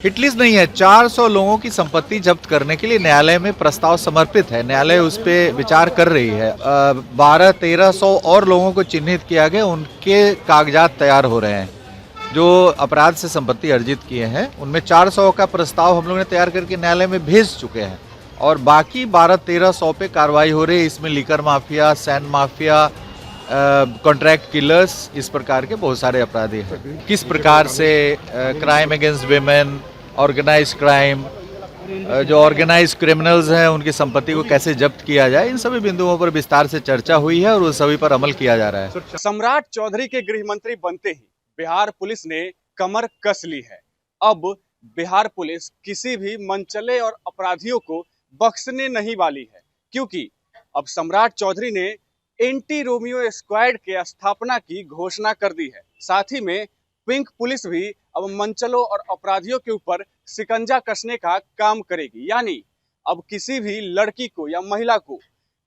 Hit list नहीं है, 400 लोगों की संपत्ति जब्त करने के लिए न्यायालय में प्रस्ताव समर्पित है। न्यायालय उस पर विचार कर रही है। 12-1300 और लोगों को चिन्हित किया गया, उनके कागजात तैयार हो रहे हैं जो अपराध से संपत्ति अर्जित किए हैं। उनमें 400 का प्रस्ताव हम लोगों ने तैयार करके न्यायालय में भेज चुके हैं और बाकी 12-1300 पे कार्रवाई हो रही है। इसमें liquor mafia, sand mafia, contract killers, इस प्रकार के बहुत सारे अपराधी हैं। किस प्रकार से crime against women, organise crime, जो ऑर्गेनाइज क्रिमिनल्स हैं उनकी संपत्ति को कैसे जब्त किया जाए, इन सभी बिंदुओं पर विस्तार से चर्चा हुई है और उस सभी पर अमल किया जा रहा है। सम्राट चौधरी के गृह मंत्री बनते ही बिहार पुलिस ने कमर कस ली है। अब बिहार पुलिस किसी भी मनचले और अपराधियों को बख्शने नहीं वाली है, क्योंकि अब सम्राट चौधरी ने एंटी रोमियो स्क्वाड के स्थापना की घोषणा कर दी है। साथ ही में पिंक पुलिस भी अब मनचलों और अपराधियों के ऊपर शिकंजा कसने का काम करेगी। यानी अब किसी भी लड़की को या महिला को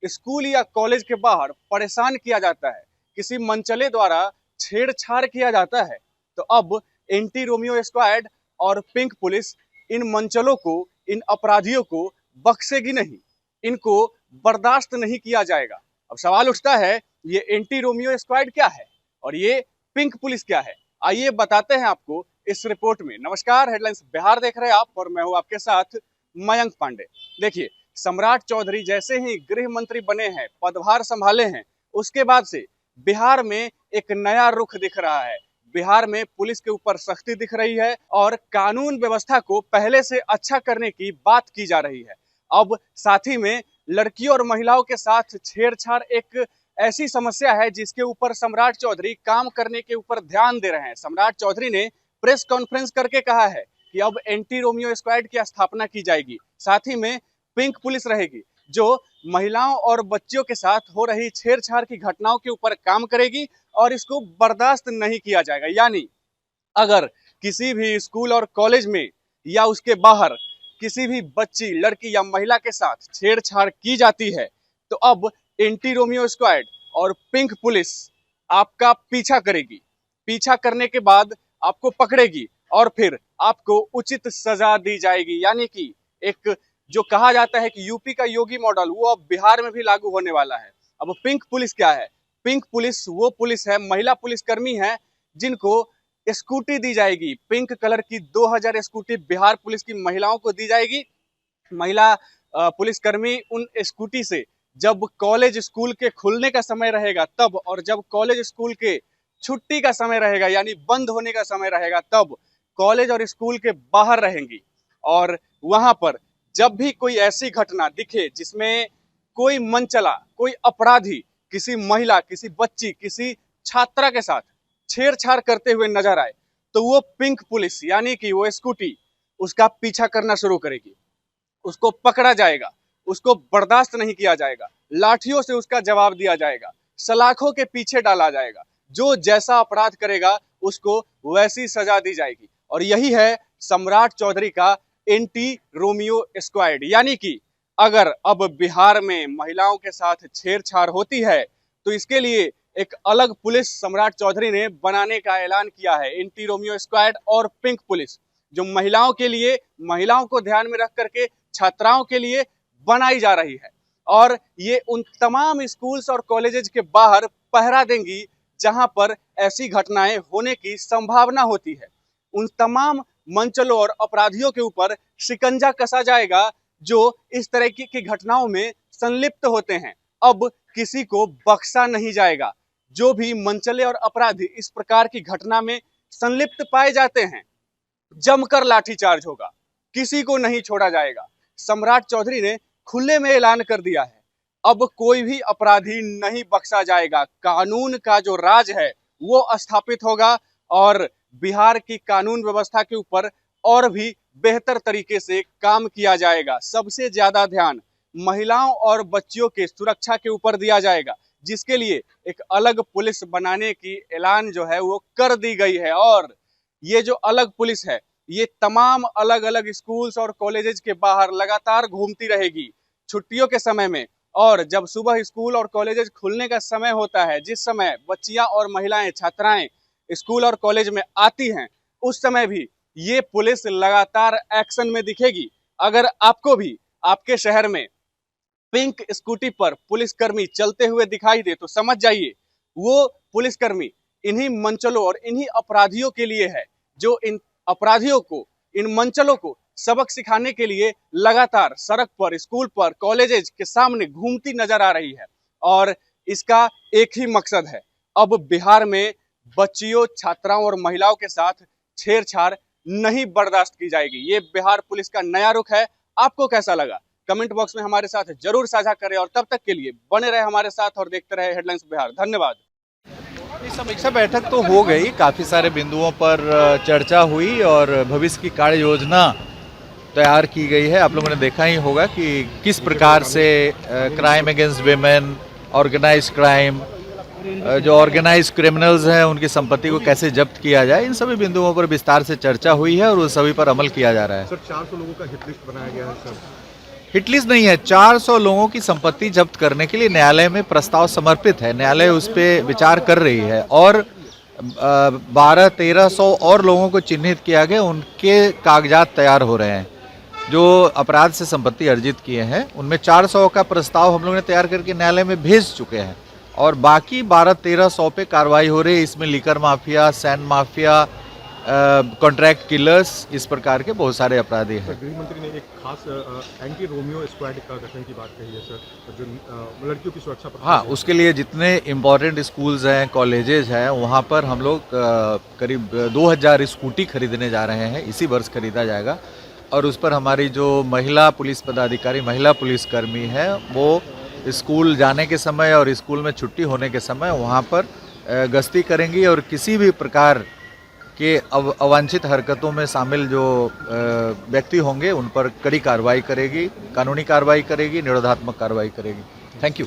स्कूल या कॉलेज के बाहर परेशान किया जाता है, किसी मनचले द्वारा छेड़छाड़ किया जाता है, तो अब एंटी रोमियो स्क्वाड और पिंक पुलिस इन मनचलों को, इन अपराधियों को बख्शेगी नहीं, इनको बर्दाश्त नहीं किया जाएगा। अब सवाल उठता है, ये एंटी रोमियो स्क्वाड क्या है और ये पिंक पुलिस क्या है? आइए बताते हैं आपको इस रिपोर्ट में। नमस्कार, हेडलाइंस बिहार देख रहे हैं आप और मैं हूं आपके साथ मयंक पांडे। देखिए, सम्राट चौधरी जैसे ही गृह मंत्री बने हैं, पदभार संभाले हैं, उसके बाद से बिहार में एक नया रुख दिख रहा है। बिहार में पुलिस के ऊपर सख्ती दिख रही है और कानून व्यवस्था को पहले से अच्छा करने की बात की जा रही है। अब साथ ही में लड़कियों और महिलाओं के साथ छेड़छाड़ एक ऐसी समस्या है जिसके ऊपर सम्राट चौधरी काम करने के ऊपर ध्यान दे रहे हैं। सम्राट चौधरी ने प्रेस कॉन्फ्रेंस करके कहा है कि अब एंटी रोमियो स्क्वाड की स्थापना की जाएगी, साथ ही में पिंक पुलिस रहेगी जो महिलाओं और बच्चियों के साथ हो रही छेड़छाड़ की घटनाओं के ऊपर काम करेगी और इसको बर्दाश्त नहीं किया जाएगा। यानी अगर किसी भी स्कूल और कॉलेज में या उसके बाहर किसी भी बच्ची, लड़की या महिला के साथ छेड़छाड़ की जाती है तो अब एंटी रोमियो स्क्वाड और पिंक पुलिस आपका पीछा करेगी। पीछा करने के बाद आपको पकड़ेगी और फिर आपको उचित सजा दी जाएगी। यानी कि एक जो कहा जाता है कि यूपी का योगी मॉडल, वो अब बिहार में भी लागू होने वाला है। अब पिंक पुलिस क्या है? पिंक पुलिस वो पुलिस है, महिला पुलिसकर्मी है जिनको स्कूटी दी जाएगी। पिंक कलर की 2000 स्कूटी बिहार पुलिस की महिलाओं को दी जाएगी। महिला पुलिसकर्मी उन स्कूटी से जब कॉलेज स्कूल के खुलने का समय रहेगा तब, और जब कॉलेज स्कूल के छुट्टी का समय रहेगा यानी बंद होने का समय रहेगा तब कॉलेज और स्कूल के बाहर रहेंगी। और वहां पर जब भी कोई ऐसी घटना दिखे जिसमें कोई मनचला, कोई अपराधी किसी महिला, किसी बच्ची, किसी छात्रा के साथ छेड़छाड़ करते हुए नजर आए तो वो पिंक पुलिस यानी कि वो स्कूटी उसका पीछा करना शुरू करेगी। उसको पकड़ा जाएगा, उसको बर्दाश्त नहीं किया जाएगा, लाठियों से उसका जवाब दिया जाएगा, सलाखों के पीछे डाला जाएगा। जो जैसा अपराध करेगा उसको वैसी सजा दी जाएगी। और यही है सम्राट चौधरी का एंटी रोमियो स्क्वाड। यानी कि अगर अब बिहार में महिलाओं के साथ छेड़छाड़ होती है तो इसके लिए एक अलग पुलिस सम्राट चौधरी ने बनाने का ऐलान किया है। एंटी रोमियो स्क्वाड और पिंक पुलिस जो महिलाओं के लिए, महिलाओं को ध्यान में रख करके छात्राओं के लिए बनाई जा रही है। और ये उन तमाम स्कूल्स और कॉलेजेस के बाहर पहरा देंगी जहां पर ऐसी घटनाएं होने की संभावना होती है। उन तमाम मनचलों और अपराधियों के ऊपर शिकंजा कसा जाएगा जो इस तरह की घटनाओं में संलिप्त होते हैं। अब किसी को बख्शा नहीं जाएगा। जो भी मनचले और अपराधी इस प्रकार की घटना में संलिप्त पाए जाते हैं, जमकर लाठीचार्ज होगा, किसी को नहीं छोड़ा जाएगा। सम्राट चौधरी ने खुले में ऐलान कर दिया है, अब कोई भी अपराधी नहीं बख्शा जाएगा। कानून का जो राज है वो स्थापित होगा और बिहार की कानून व्यवस्था के ऊपर और भी बेहतर तरीके से काम किया जाएगा। सबसे ज्यादा ध्यान महिलाओं और बच्चियों के सुरक्षा के ऊपर दिया जाएगा, जिसके लिए एक अलग पुलिस बनाने की ऐलान जो है वो कर दी गई है। और ये जो अलग पुलिस है ये तमाम अलग अलग स्कूल्स और कॉलेजेस के बाहर लगातार घूमती रहेगी छुट्टियों के समय में। और जब सुबह स्कूल और कॉलेजेस खुलने का समय होता है, जिस समय बच्चियां और महिलाएं, छात्राएं स्कूल और कॉलेज में आती हैं, उस समय भी ये पुलिस लगातार एक्शन में दिखेगी। अगर आपको भी आपके शहर में पिंक स्कूटी पर पुलिसकर्मी चलते हुए दिखाई दे तो समझ जाइए वो पुलिसकर्मी इन्हीं मंचलों और इन्हीं अपराधियों के लिए है, जो इन अपराधियों को, इन मंचलों को सबक सिखाने के लिए लगातार सड़क पर, स्कूल पर, कॉलेजेस के सामने घूमती नजर आ रही है। और इसका एक ही मकसद है, अब बिहार में बच्चियों, छात्राओं और महिलाओं के साथ छेड़छाड़ नहीं बर्दाश्त की जाएगी। ये बिहार पुलिस का नया रुख है। आपको कैसा लगा कमेंट बॉक्स में हमारे साथ जरूर साझा करें और तब तक के लिए बने रहे हमारे साथ और देखते रहे हेडलाइंस बिहार। धन्यवाद। समीक्षा बैठक तो हो गई, काफी सारे बिंदुओं पर चर्चा हुई और भविष्य की कार्य योजना तैयार की गई है। आप लोगों ने देखा ही होगा कि किस प्रकार से crime against women, organise crime, जो ऑर्गेनाइज क्रिमिनल्स हैं उनकी संपत्ति को कैसे जब्त किया जाए, इन सभी बिंदुओं पर विस्तार से चर्चा हुई है और उन सभी पर अमल किया जा रहा है। सर 400 लोगों का हिट लिस्ट बनाया गया है सर। हिट लिस्ट नहीं है, 400 लोगों की संपत्ति जब्त करने के लिए न्यायालय में प्रस्ताव समर्पित है। न्यायालय उस पर विचार कर रही है और 1200-1300 और लोगों को चिन्हित किया गया, उनके कागजात तैयार हो रहे हैं जो अपराध से संपत्ति अर्जित किए हैं। उनमें 400 का प्रस्ताव हम लोगों ने तैयार करके न्यायालय में भेज चुके हैं और बाकी 1200-1300 पे कार्रवाई हो रही है। इसमें liquor mafia, sand mafia, contract killers, इस प्रकार के बहुत सारे अपराधी हैं। गृह मंत्री ने एक खास एंटी रोमियो स्क्वाड का गठन की बात कही है सर, जो लड़कियों की सुरक्षा पर। हाँ, उसके लिए जितने इम्पोर्टेंट स्कूल्स हैं, कॉलेजेस हैं, वहाँ पर हम लोग करीब 2000 स्कूटी खरीदने जा रहे हैं। इसी वर्ष खरीदा जाएगा और उस पर हमारी जो महिला पुलिस पदाधिकारी, महिला पुलिसकर्मी हैं, वो स्कूल जाने के समय और स्कूल में छुट्टी होने के समय वहाँ पर गश्ती करेंगी और किसी भी प्रकार के अवांछित हरकतों में शामिल जो व्यक्ति होंगे उन पर कड़ी कार्रवाई करेगी, कानूनी कार्रवाई करेगी, निरोधात्मक कार्रवाई करेगी। Thank you.